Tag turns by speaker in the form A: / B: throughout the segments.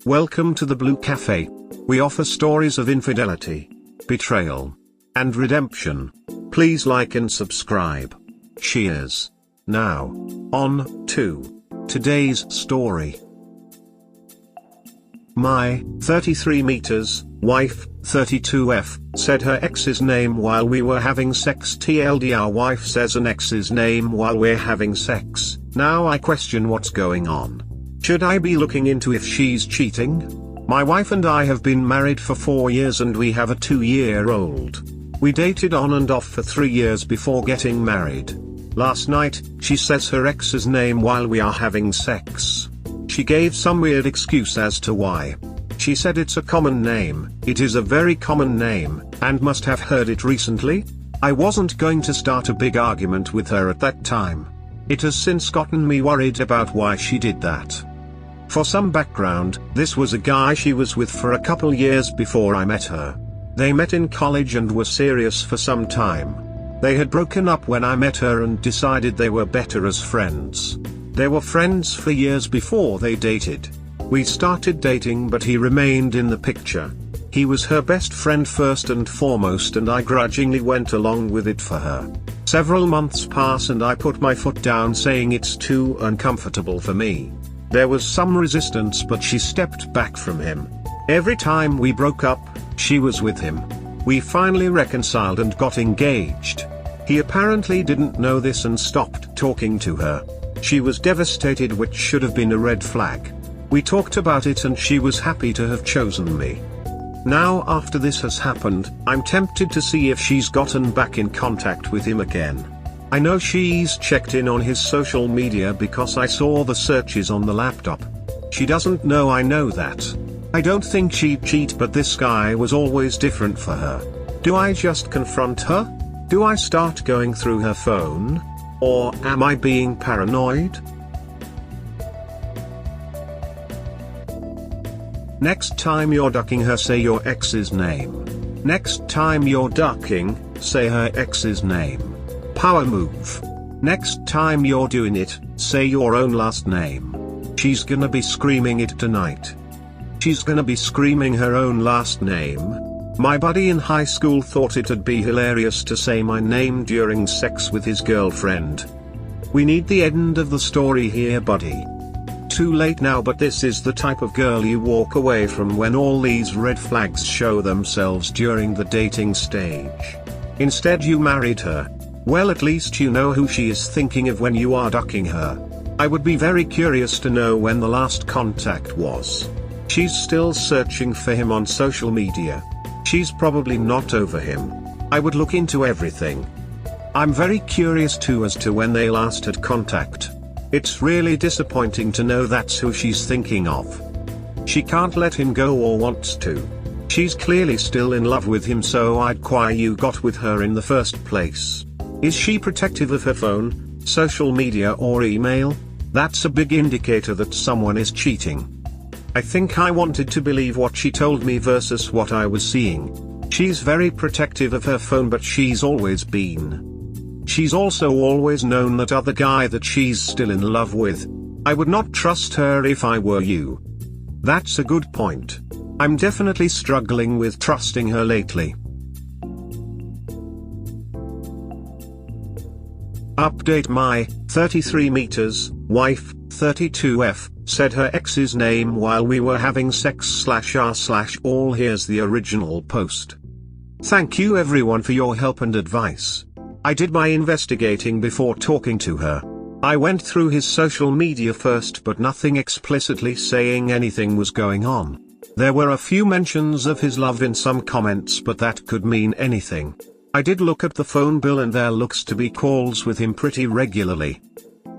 A: Welcome to the Blue Cafe. We offer stories of infidelity, betrayal, and redemption. Please like and subscribe. Cheers. Now, on to today's story. My 33 meters wife, 32F, said her ex's name while we were having sex. TLD, our wife says an ex's name while we're having sex. Now I question what's going on. Should I be looking into if she's cheating? My wife and I have been married for 4 years and we have a 2-year-old. We dated on and off for 3 years before getting married. Last night, she says her ex's name while we are having sex. She gave some weird excuse as to why. She said it's a common name. It is a very common name, and must have heard it recently. I wasn't going to start a big argument with her at that time. It has since gotten me worried about why she did that. For some background, this was a guy she was with for a couple years before I met her. They met in college and were serious for some time. They had broken up when I met her and decided they were better as friends. They were friends for years before they dated. We started dating, but he remained in the picture. He was her best friend first and foremost, and I grudgingly went along with it for her. Several months pass and I put my foot down, saying it's too uncomfortable for me. There was some resistance, but she stepped back from him. Every time we broke up, she was with him. We finally reconciled and got engaged. He apparently didn't know this and stopped talking to her. She was devastated, which should have been a red flag. We talked about it and she was happy to have chosen me. Now after this has happened, I'm tempted to see if she's gotten back in contact with him again. I know she's checked in on his social media because I saw the searches on the laptop. She doesn't know I know that. I don't think she'd cheat, but this guy was always different for her. Do I just confront her? Do I start going through her phone? Or am I being paranoid? Next time you're ducking her, say your ex's name. Next time you're ducking, say her ex's name. Power move. Next time you're doing it, say your own last name. She's gonna be screaming it tonight. She's gonna be screaming her own last name. My buddy in high school thought it'd be hilarious to say my name during sex with his girlfriend. We need the end of the story here, buddy. Too late now, but this is the type of girl you walk away from when all these red flags show themselves during the dating stage. Instead you married her. Well, at least you know who she is thinking of when you are ducking her. I would be very curious to know when the last contact was. She's still searching for him on social media. She's probably not over him. I would look into everything. I'm very curious too as to when they last had contact. It's really disappointing to know that's who she's thinking of. She can't let him go or wants to. She's clearly still in love with him, so I'd why you got with her in the first place. Is she protective of her phone, social media or email? That's a big indicator that someone is cheating. I think I wanted to believe what she told me versus what I was seeing. She's very protective of her phone, but she's always been. She's also always known that other guy that she's still in love with. I would not trust her if I were you. That's a good point. I'm definitely struggling with trusting her lately. Update: my 33 meters wife, 32F, said her ex's name while we were having sex/r/all. Here's the original post. Thank you everyone for your help and advice. I did my investigating before talking to her. I went through his social media first, but nothing explicitly saying anything was going on. There were a few mentions of his love in some comments, but that could mean anything. I did look at the phone bill and there looks to be calls with him pretty regularly.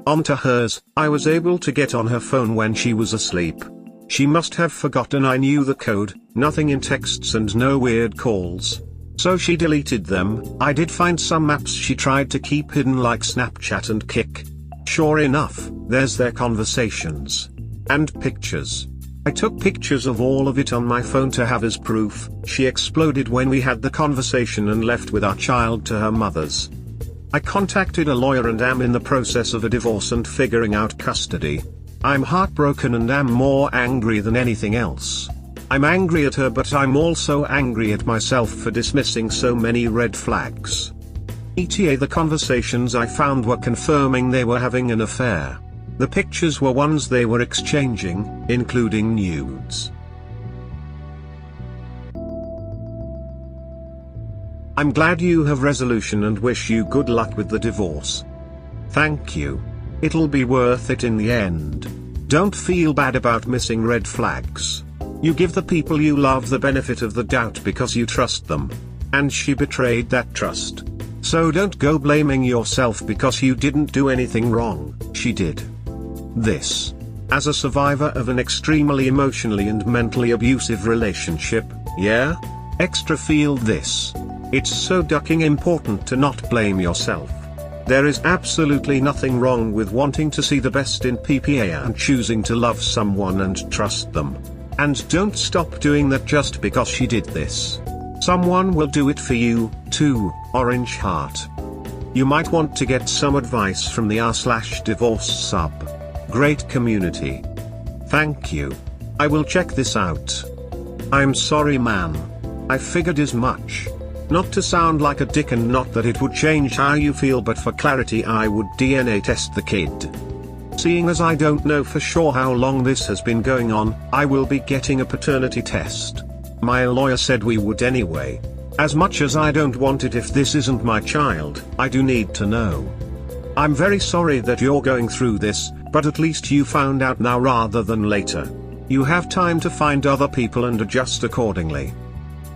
A: Onto hers, I was able to get on her phone when she was asleep. She must have forgotten I knew the code, nothing in texts and no weird calls. So she deleted them. I did find some apps she tried to keep hidden, like Snapchat and Kik. Sure enough, there's their conversations. And pictures. I took pictures of all of it on my phone to have as proof. She exploded when we had the conversation and left with our child to her mother's. I contacted a lawyer and am in the process of a divorce and figuring out custody. I'm heartbroken and am more angry than anything else. I'm angry at her, but I'm also angry at myself for dismissing so many red flags. ETA, the conversations I found were confirming they were having an affair. The pictures were ones they were exchanging, including nudes. I'm glad you have resolution and wish you good luck with the divorce. Thank you. It'll be worth it in the end. Don't feel bad about missing red flags. You give the people you love the benefit of the doubt because you trust them. And she betrayed that trust. So don't go blaming yourself because you didn't do anything wrong. She did. This. As a survivor of an extremely emotionally and mentally abusive relationship, yeah? Extra feel this. It's so ducking important to not blame yourself. There is absolutely nothing wrong with wanting to see the best in PPA and choosing to love someone and trust them. And don't stop doing that just because she did this. Someone will do it for you, too, Orange Heart. You might want to get some advice from the r/divorce sub. Great community. Thank you. I will check this out. I'm sorry, man. I figured as much. Not to sound like a dick and not that it would change how you feel, but for clarity I would DNA test the kid. Seeing as I don't know for sure how long this has been going on, I will be getting a paternity test. My lawyer said we would anyway. As much as I don't want it if this isn't my child, I do need to know. I'm very sorry that you're going through this, but at least you found out now rather than later. You have time to find other people and adjust accordingly.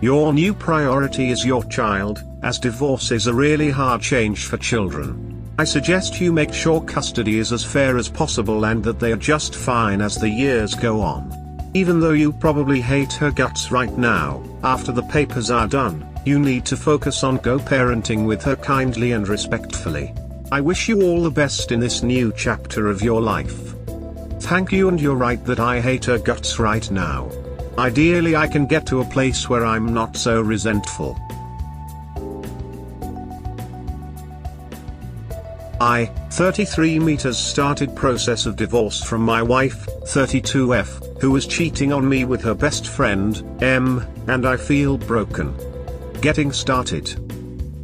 A: Your new priority is your child, as divorce is a really hard change for children. I suggest you make sure custody is as fair as possible and that they are just fine as the years go on. Even though you probably hate her guts right now, after the papers are done, you need to focus on co-parenting with her kindly and respectfully. I wish you all the best in this new chapter of your life. Thank you, and you're right that I hate her guts right now. Ideally I can get to a place where I'm not so resentful. I, 33 meters, started process of divorce from my wife, 32F, who was cheating on me with her best friend, M, and I feel broken. Getting started.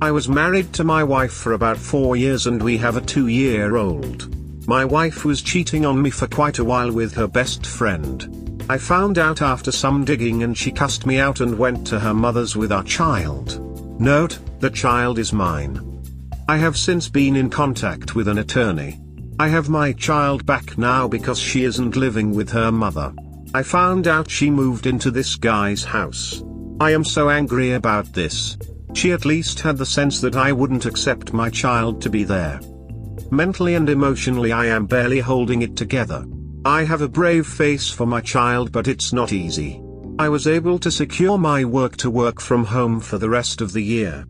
A: I was married to my wife for about 4 years and we have a 2-year-old. My wife was cheating on me for quite a while with her best friend. I found out after some digging and she cussed me out and went to her mother's with our child. Note, the child is mine. I have since been in contact with an attorney. I have my child back now because she isn't living with her mother. I found out she moved into this guy's house. I am so angry about this. She at least had the sense that I wouldn't accept my child to be there. Mentally and emotionally I am barely holding it together. I have a brave face for my child, but it's not easy. I was able to secure my work to work from home for the rest of the year.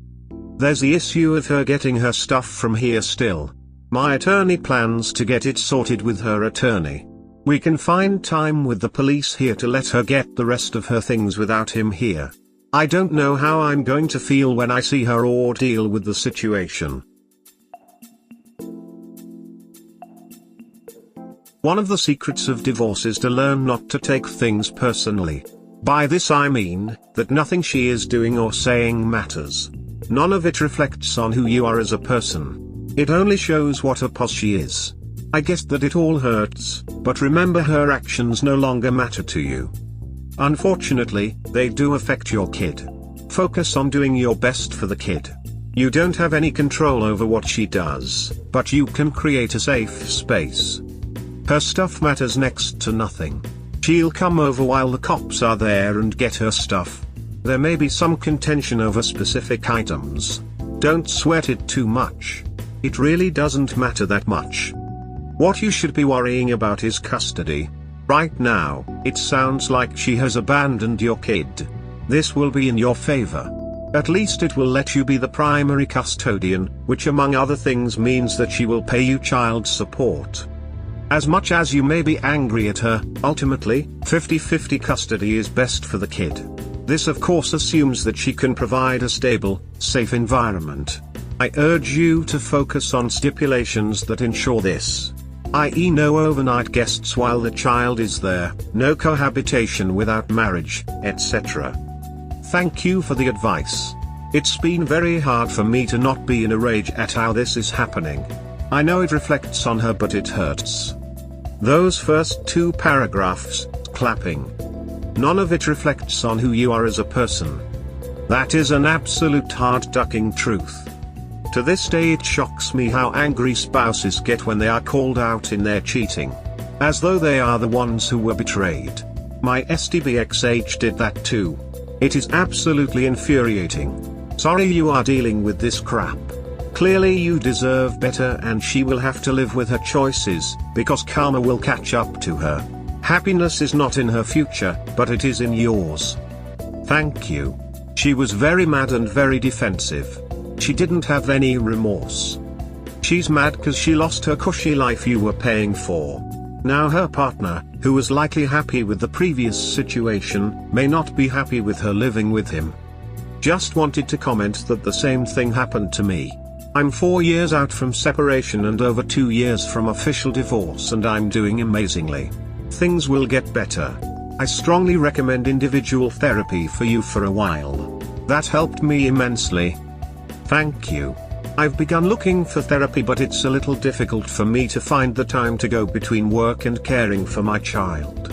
A: There's the issue of her getting her stuff from here still. My attorney plans to get it sorted with her attorney. We can find time with the police here to let her get the rest of her things without him here. I don't know how I'm going to feel when I see her or deal with the situation. One of the secrets of divorce is to learn not to take things personally. By this I mean, that nothing she is doing or saying matters. None of it reflects on who you are as a person. It only shows what a puss she is. I get that it all hurts, but remember her actions no longer matter to you. Unfortunately, they do affect your kid. Focus on doing your best for the kid. You don't have any control over what she does, but you can create a safe space. Her stuff matters next to nothing. She'll come over while the cops are there and get her stuff. There may be some contention over specific items. Don't sweat it too much. It really doesn't matter that much. What you should be worrying about is custody. Right now, it sounds like she has abandoned your kid. This will be in your favor. At least it will let you be the primary custodian, which among other things means that she will pay you child support. As much as you may be angry at her, ultimately, 50-50 custody is best for the kid. This of course assumes that she can provide a stable, safe environment. I urge you to focus on stipulations that ensure this. i.e. no overnight guests while the child is there, no cohabitation without marriage, etc. Thank you for the advice. It's been very hard for me to not be in a rage at how this is happening. I know it reflects on her, but it hurts. Those first 2 paragraphs, clapping. None of it reflects on who you are as a person. That is an absolute heart-ducking truth. To this day it shocks me how angry spouses get when they are called out in their cheating. As though they are the ones who were betrayed. My STBXH did that too. It is absolutely infuriating. Sorry you are dealing with this crap. Clearly you deserve better, and she will have to live with her choices, because karma will catch up to her. Happiness is not in her future, but it is in yours. Thank you. She was very mad and very defensive. She didn't have any remorse. She's mad cause she lost her cushy life you were paying for. Now her partner, who was likely happy with the previous situation, may not be happy with her living with him. Just wanted to comment that the same thing happened to me. I'm 4 years out from separation and over 2 years from official divorce, and I'm doing amazingly. Things will get better. I strongly recommend individual therapy for you for a while. That helped me immensely. Thank you. I've begun looking for therapy, but it's a little difficult for me to find the time to go between work and caring for my child.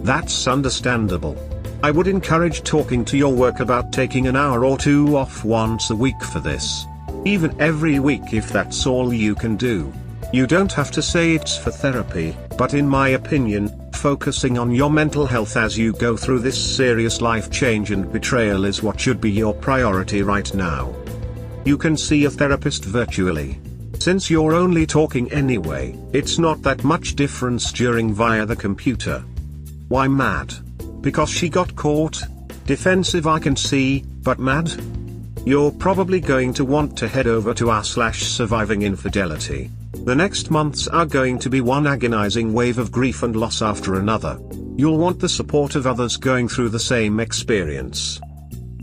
A: That's understandable. I would encourage talking to your work about taking an hour or 2 off once a week for this. Even every week if that's all you can do. You don't have to say it's for therapy, but in my opinion, focusing on your mental health as you go through this serious life change and betrayal is what should be your priority right now. You can see a therapist virtually. Since you're only talking anyway, it's not that much difference during via the computer. Why mad? Because she got caught? Defensive I can see, but mad? You're probably going to want to head over to r/survivinginfidelity. The next months are going to be one agonizing wave of grief and loss after another. You'll want the support of others going through the same experience.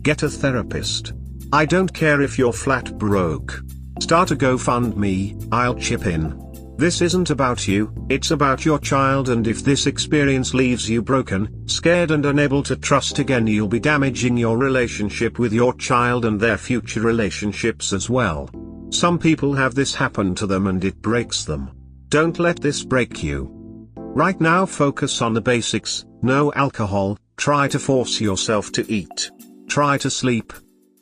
A: Get a therapist. I don't care if you're flat broke. Start a GoFundMe, I'll chip in. This isn't about you, it's about your child, and if this experience leaves you broken, scared and unable to trust again, you'll be damaging your relationship with your child and their future relationships as well. Some people have this happen to them and it breaks them. Don't let this break you. Right now focus on the basics: no alcohol, try to force yourself to eat. Try to sleep.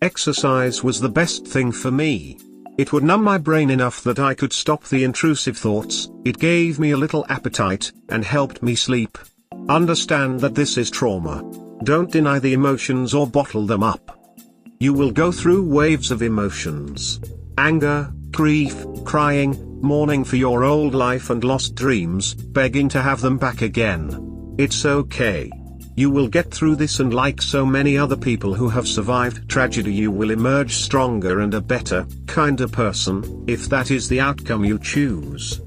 A: Exercise was the best thing for me. It would numb my brain enough that I could stop the intrusive thoughts, it gave me a little appetite, and helped me sleep. Understand that this is trauma. Don't deny the emotions or bottle them up. You will go through waves of emotions. Anger, grief, crying, mourning for your old life and lost dreams, begging to have them back again. It's okay. You will get through this, and like so many other people who have survived tragedy, you will emerge stronger and a better, kinder person, if that is the outcome you choose.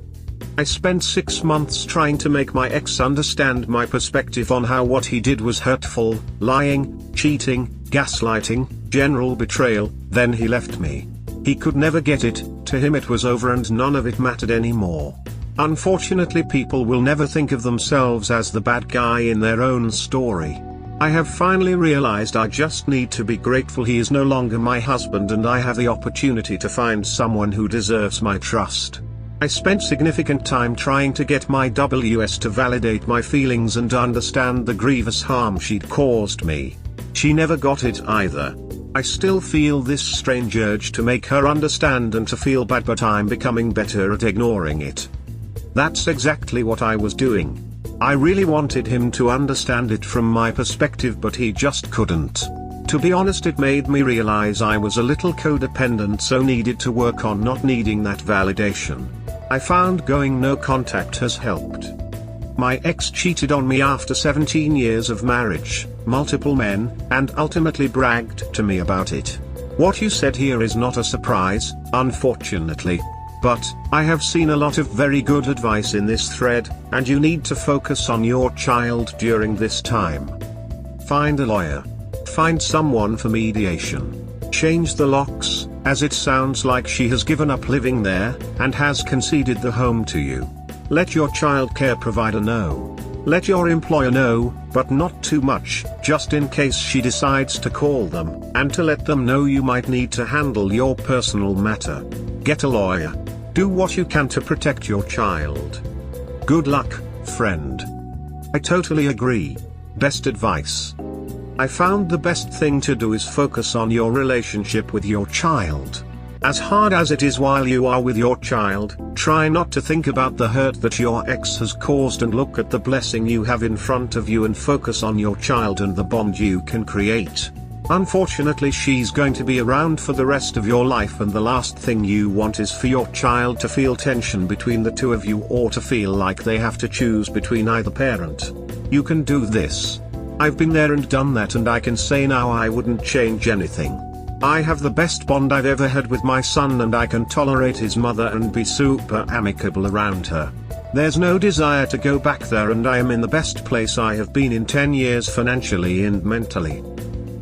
A: I spent 6 months trying to make my ex understand my perspective on how what he did was hurtful: lying, cheating, gaslighting, general betrayal. Then he left me. He could never get it. To him it was over and none of it mattered anymore. Unfortunately, people will never think of themselves as the bad guy in their own story. I have finally realized I just need to be grateful he is no longer my husband, and I have the opportunity to find someone who deserves my trust. I spent significant time trying to get my WS to validate my feelings and understand the grievous harm she'd caused me. She never got it either. I still feel this strange urge to make her understand and to feel bad, but I'm becoming better at ignoring it. That's exactly what I was doing. I really wanted him to understand it from my perspective, but he just couldn't. To be honest, it made me realize I was a little codependent, so needed to work on not needing that validation. I found going no contact has helped. My ex cheated on me after 17 years of marriage, multiple men, and ultimately bragged to me about it. What you said here is not a surprise, unfortunately. But, I have seen a lot of very good advice in this thread, and you need to focus on your child during this time. Find a lawyer. Find someone for mediation. Change the locks, as it sounds like she has given up living there, and has conceded the home to you. Let your childcare provider know. Let your employer know, but not too much, just in case she decides to call them, and to let them know you might need to handle your personal matter. Get a lawyer. Do what you can to protect your child. Good luck, friend. I totally agree. Best advice. I found the best thing to do is focus on your relationship with your child. As hard as it is while you are with your child, try not to think about the hurt that your ex has caused and look at the blessing you have in front of you and focus on your child and the bond you can create. Unfortunately, she's going to be around for the rest of your life, and the last thing you want is for your child to feel tension between the two of you or to feel like they have to choose between either parent. You can do this. I've been there and done that, and I can say now I wouldn't change anything. I have the best bond I've ever had with my son, and I can tolerate his mother and be super amicable around her. There's no desire to go back there, and I am in the best place I have been in 10 years financially and mentally.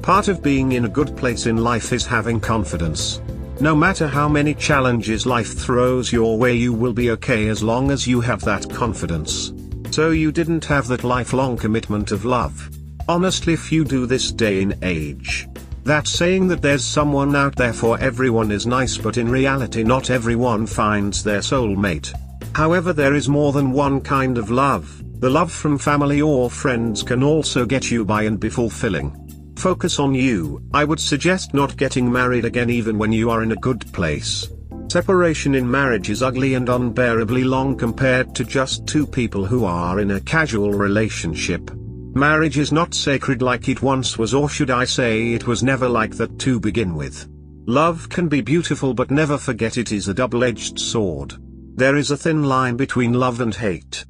A: Part of being in a good place in life is having confidence. No matter how many challenges life throws your way, you will be okay as long as you have that confidence. So you didn't have that lifelong commitment of love. Honestly, if you do this day and age, that saying that there's someone out there for everyone is nice, but in reality not everyone finds their soulmate. However, there is more than one kind of love. The love from family or friends can also get you by and be fulfilling. Focus on you. I would suggest not getting married again even when you are in a good place. Separation in marriage is ugly and unbearably long compared to just two people who are in a casual relationship. Marriage is not sacred like it once was, or should I say it was never like that to begin with. Love can be beautiful, but never forget it is a double-edged sword. There is a thin line between love and hate.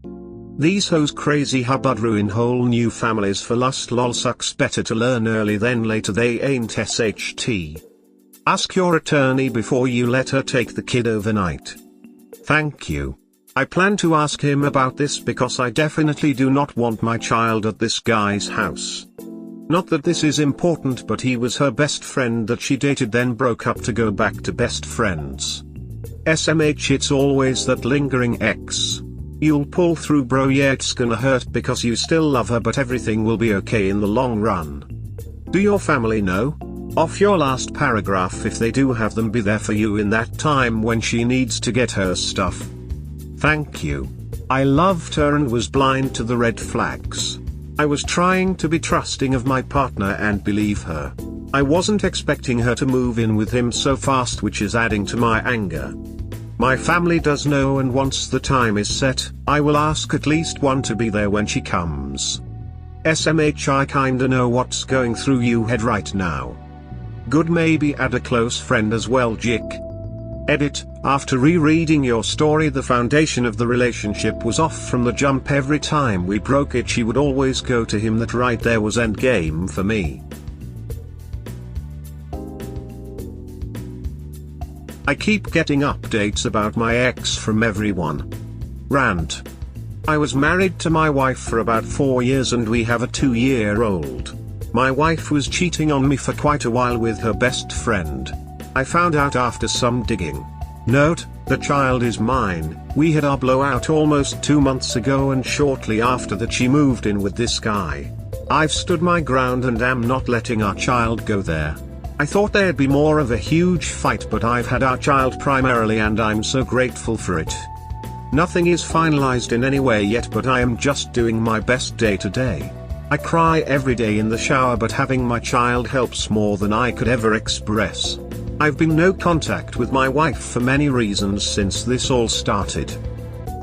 A: These hoes crazy hubbub ruin whole new families for lust. Lol, sucks. Better to learn early than later, they ain't SHT. Ask your attorney before you let her take the kid overnight. Thank you. I plan to ask him about this because I definitely do not want my child at this guy's house. Not that this is important, but he was her best friend that she dated, then broke up to go back to best friends. SMH, it's always that lingering ex. You'll pull through, bro. Yeah, it's gonna hurt because you still love her, but everything will be okay in the long run. Do your family know? Off your last paragraph, if they do have them, be there for you in that time when she needs to get her stuff. Thank you. I loved her and was blind to the red flags. I was trying to be trusting of my partner and believe her. I wasn't expecting her to move in with him so fast, which is adding to my anger. My family does know, and once the time is set, I will ask at least one to be there when she comes. SMH, I kinda know what's going through you head right now. Good, maybe add a close friend as well, Jick. Edit, after rereading your story, the foundation of the relationship was off from the jump. Every time we broke it, she would always go to him. That right there was endgame for me. I keep getting updates about my ex from everyone. Rant. I was married to my wife for about 4 years and we have a 2-year-old. My wife was cheating on me for quite a while with her best friend. I found out after some digging. Note, the child is mine. We had our blowout almost 2 months ago, and shortly after that she moved in with this guy. I've stood my ground and am not letting our child go there. I thought there'd be more of a huge fight, but I've had our child primarily and I'm so grateful for it. Nothing is finalized in any way yet, but I am just doing my best day to day. I cry every day in the shower, but having my child helps more than I could ever express. I've been no contact with my wife for many reasons since this all started.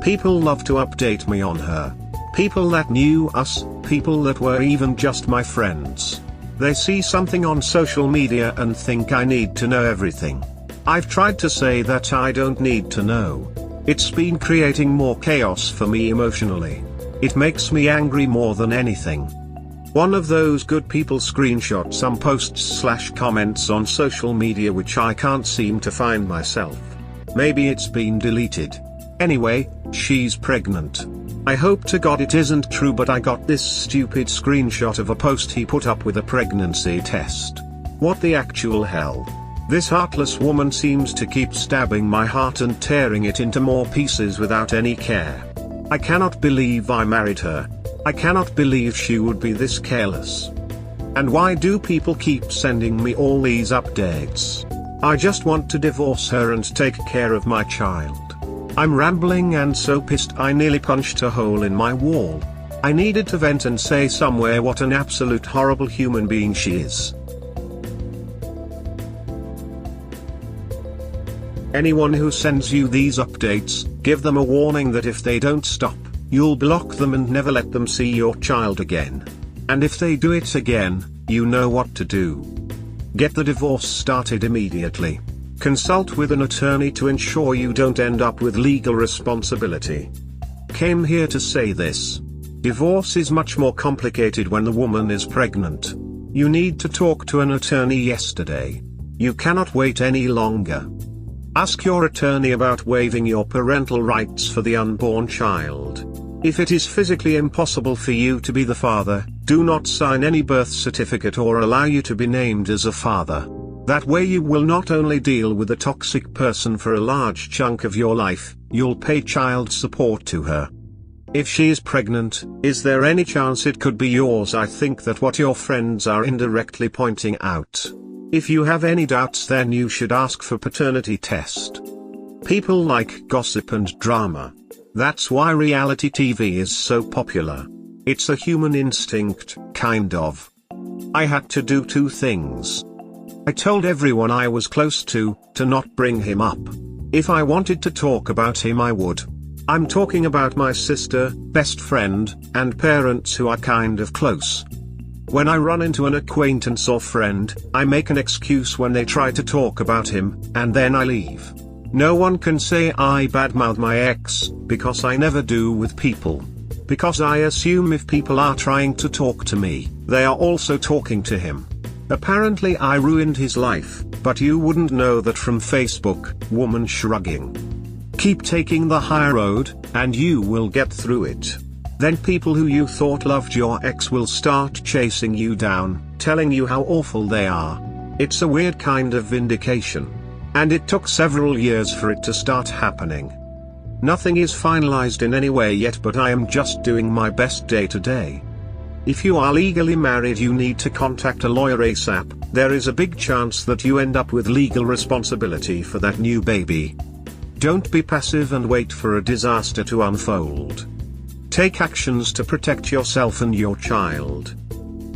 A: People love to update me on her. People that knew us, people that were even just my friends. They see something on social media and think I need to know everything. I've tried to say that I don't need to know. It's been creating more chaos for me emotionally. It makes me angry more than anything. One of those good people screenshot some posts/comments on social media which I can't seem to find myself. Maybe it's been deleted. Anyway, she's pregnant. I hope to God it isn't true, but I got this stupid screenshot of a post he put up with a pregnancy test. What the actual hell? This heartless woman seems to keep stabbing my heart and tearing it into more pieces without any care. I cannot believe I married her. I cannot believe she would be this careless. And why do people keep sending me all these updates? I just want to divorce her and take care of my child. I'm rambling and so pissed I nearly punched a hole in my wall. I needed to vent and say somewhere what an absolute horrible human being she is. Anyone who sends you these updates, give them a warning that if they don't stop, you'll block them and never let them see your child again. And if they do it again, you know what to do. Get the divorce started immediately. Consult with an attorney to ensure you don't end up with legal responsibility. Came here to say this. Divorce is much more complicated when the woman is pregnant. You need to talk to an attorney yesterday. You cannot wait any longer. Ask your attorney about waiving your parental rights for the unborn child. If it is physically impossible for you to be the father, do not sign any birth certificate or allow you to be named as a father. That way you will not only deal with a toxic person for a large chunk of your life, you'll pay child support to her. If she is pregnant, is there any chance it could be yours? I think that what your friends are indirectly pointing out. If you have any doubts, then you should ask for paternity test. People like gossip and drama. That's why reality TV is so popular. It's a human instinct, kind of. I had to do two things. I told everyone I was close to not bring him up. If I wanted to talk about him I would. I'm talking about my sister, best friend, and parents who are kind of close. When I run into an acquaintance or friend, I make an excuse when they try to talk about him, and then I leave. No one can say I badmouth my ex, because I never do with people. Because I assume if people are trying to talk to me, they are also talking to him. Apparently I ruined his life, but you wouldn't know that from Facebook. Woman shrugging. Keep taking the high road, and you will get through it. Then people who you thought loved your ex will start chasing you down, telling you how awful they are. It's a weird kind of vindication. And it took several years for it to start happening. Nothing is finalized in any way yet, but I am just doing my best day to day. If you are legally married, you need to contact a lawyer ASAP. There is a big chance that you end up with legal responsibility for that new baby. Don't be passive and wait for a disaster to unfold. Take actions to protect yourself and your child.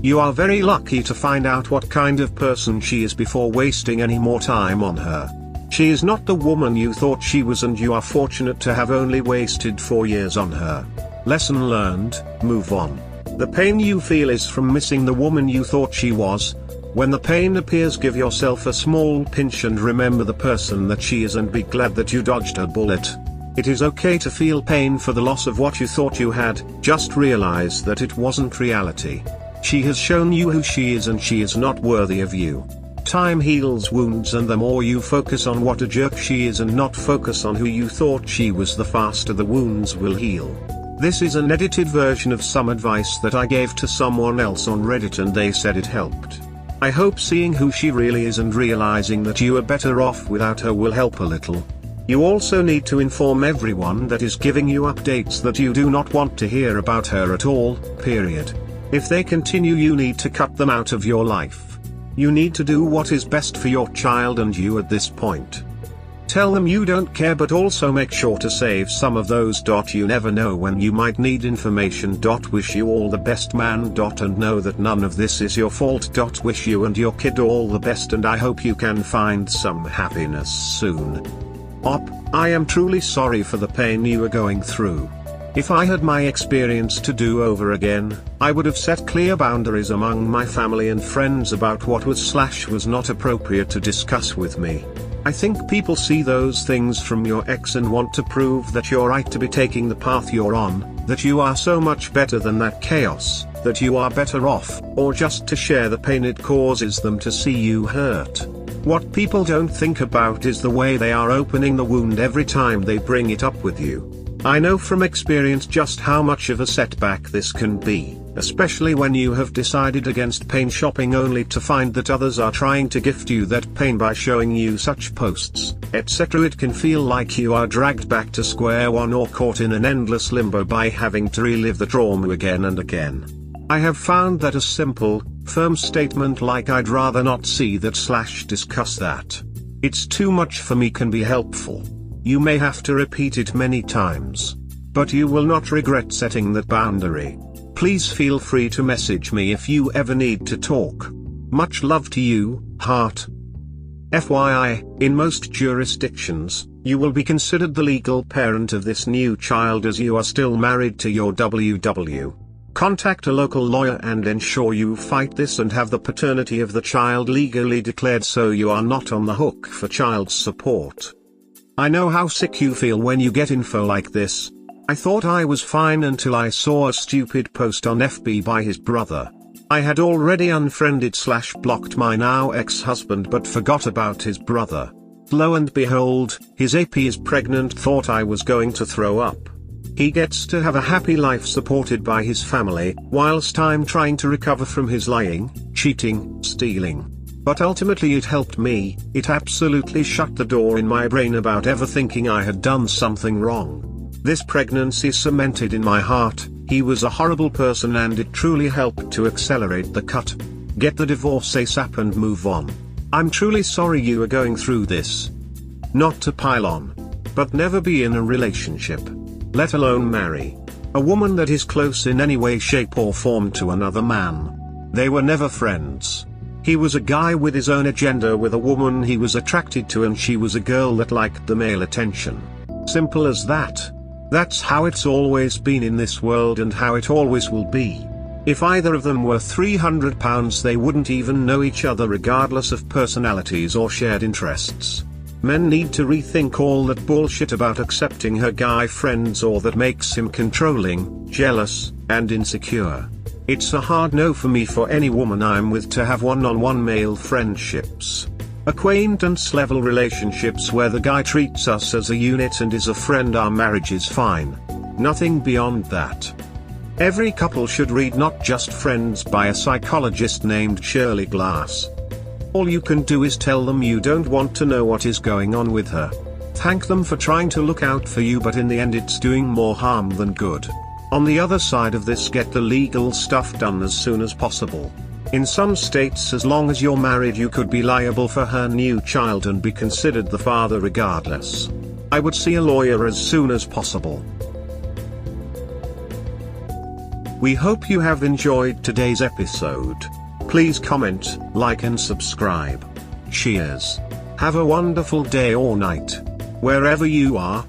A: You are very lucky to find out what kind of person she is before wasting any more time on her. She is not the woman you thought she was, and you are fortunate to have only wasted 4 years on her. Lesson learned, move on. The pain you feel is from missing the woman you thought she was. When the pain appears, give yourself a small pinch and remember the person that she is and be glad that you dodged a bullet. It is okay to feel pain for the loss of what you thought you had, just realize that it wasn't reality. She has shown you who she is, and she is not worthy of you. Time heals wounds, and the more you focus on what a jerk she is and not focus on who you thought she was, the faster the wounds will heal. This is an edited version of some advice that I gave to someone else on Reddit, and they said it helped. I hope seeing who she really is and realizing that you are better off without her will help a little. You also need to inform everyone that is giving you updates that you do not want to hear about her at all, period. If they continue, you need to cut them out of your life. You need to do what is best for your child and you at this point. Tell them you don't care, but also make sure to save some of those. You never know when you might need information. Wish you all the best, man. And know that none of this is your fault. Wish you and your kid all the best, and I hope you can find some happiness soon. I am truly sorry for the pain you are going through. If I had my experience to do over again, I would have set clear boundaries among my family and friends about what was not appropriate to discuss with me. I think people see those things from your ex and want to prove that you're right to be taking the path you're on, that you are so much better than that chaos, that you are better off, or just to share the pain it causes them to see you hurt. What people don't think about is the way they are opening the wound every time they bring it up with you. I know from experience just how much of a setback this can be. especially when you have decided against pain shopping only to find that others are trying to gift you that pain by showing you such posts, etc. It can feel like you are dragged back to square one or caught in an endless limbo by having to relive the trauma again and again. I have found that a simple, firm statement like "I'd rather not see that / discuss that. It's too much for me" can be helpful. You may have to repeat it many times, but you will not regret setting that boundary. Please feel free to message me if you ever need to talk. Much love to you, heart. FYI, in most jurisdictions, you will be considered the legal parent of this new child as you are still married to your WW. Contact a local lawyer and ensure you fight this and have the paternity of the child legally declared so you are not on the hook for child support. I know how sick you feel when you get info like this. I thought I was fine until I saw a stupid post on FB by his brother. I had already unfriended / blocked my now ex-husband but forgot about his brother. Lo and behold, his AP is pregnant. Thought I was going to throw up. He gets to have a happy life supported by his family, whilst I'm trying to recover from his lying, cheating, stealing. But ultimately it helped me. It absolutely shut the door in my brain about ever thinking I had done something wrong. This pregnancy cemented in my heart, he was a horrible person and it truly helped to accelerate the cut. Get the divorce ASAP and move on. I'm truly sorry you are going through this. Not to pile on, but never be in a relationship, let alone marry a woman that is close in any way, shape or form to another man. They were never friends. He was a guy with his own agenda with a woman he was attracted to and she was a girl that liked the male attention. Simple as that. That's how it's always been in this world and how it always will be. If either of them were £300 they wouldn't even know each other regardless of personalities or shared interests. Men need to rethink all that bullshit about accepting her guy friends or that makes him controlling, jealous, and insecure. It's a hard no for me for any woman I'm with to have one-on-one male friendships. Acquaintance-level relationships where the guy treats us as a unit and is a friend. Our marriage is fine. Nothing beyond that. Every couple should read Not Just Friends by a psychologist named Shirley Glass. All you can do is tell them you don't want to know what is going on with her. Thank them for trying to look out for you, but in the end it's doing more harm than good. On the other side of this, get the legal stuff done as soon as possible. In some states, as long as you're married, you could be liable for her new child and be considered the father regardless. I would see a lawyer as soon as possible. We hope you have enjoyed today's episode. Please comment, like and subscribe. Cheers. Have a wonderful day or night, wherever you are.